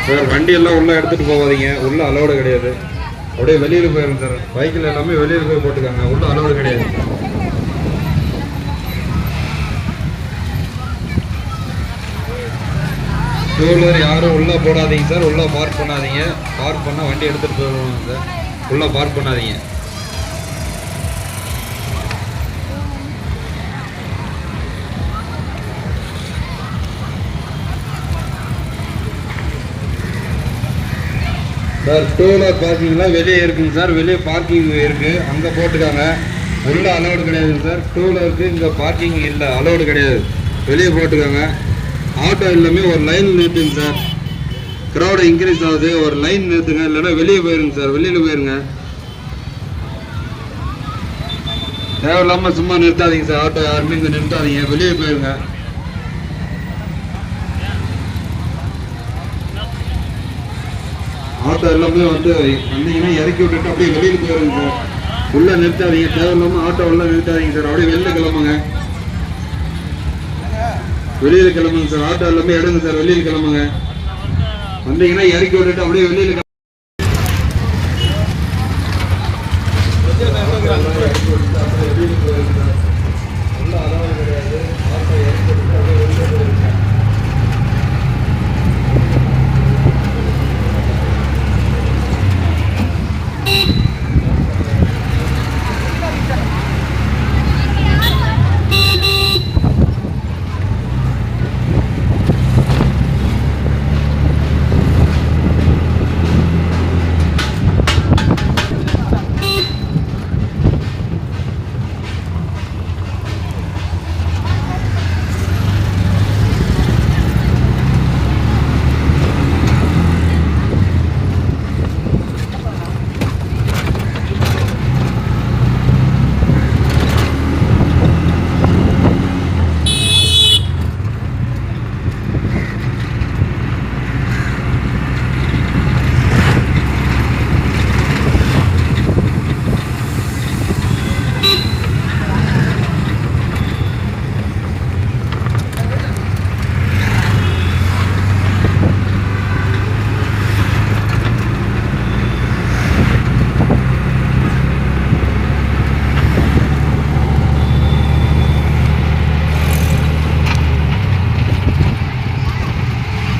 Sir வண்டி எல்லாம் உள்ள எடுத்துட்டு போகாதீங்க, உள்ள அலோடு கிடையாது. அப்படியே வெளியில போயிருங்க சார். பைக்கில் எல்லாமே வெளியில போய் போட்டுக்காங்க, உள்ள அலோடு கிடையாது. டூ வீலர் யாரும் உள்ள போடாதீங்க சார், உள்ள பார்க் பண்ணாதீங்க. பார்க் பண்ணால் வண்டி எடுத்துட்டு போயிடுவாங்க சார், உள்ள பார்க் பண்ணாதீங்க. சார் டூ வீலர் பார்க்கிங்லாம் வெளியே இருக்குங்க சார், வெளியே பார்க்கிங் இருக்குது, அங்கே போட்டுக்காங்க. உள்ள அலோடு கிடையாதுங்க சார். டூ வீலருக்கு இங்கே பார்க்கிங் இல்லை, அலோடு கிடையாது, வெளியே போட்டுக்காங்க. ஆட்டோ எல்லாமே ஒரு லைன் நிறுத்துங்க சார். க்ரௌடு இன்க்ரீஸ் ஆகுது, ஒரு லைன் நிறுத்துங்க, இல்லைன்னா வெளியே போயிருங்க சார், வெளியில் போயிருங்க. தேவையில்லாமல் சும்மா நிறுத்தாதீங்க சார், ஆட்டோ யாருமே இங்கே நிறுத்தாதீங்க, வெளியே போயிருங்க. ஆட்டோ எல்லாமே வந்தீங்கன்னா இறக்கி விட்டுட்டு அப்படியே வெளியில் போயிருங்க சார். உள்ள நிறுத்தாதீங்க, தேவையில்லாமல் ஆட்டோ உள்ள நிறுத்தாதீங்க சார், அப்படியே வெளில கிளம்புங்க, வெளியில் கிளம்புங்க சார். ஆட்டோ எல்லாமே எடுங்க சார், வெளியில் கிளம்புங்க. வந்தீங்கன்னா இறக்கி விட்டுட்டு அப்படியே வெளியில்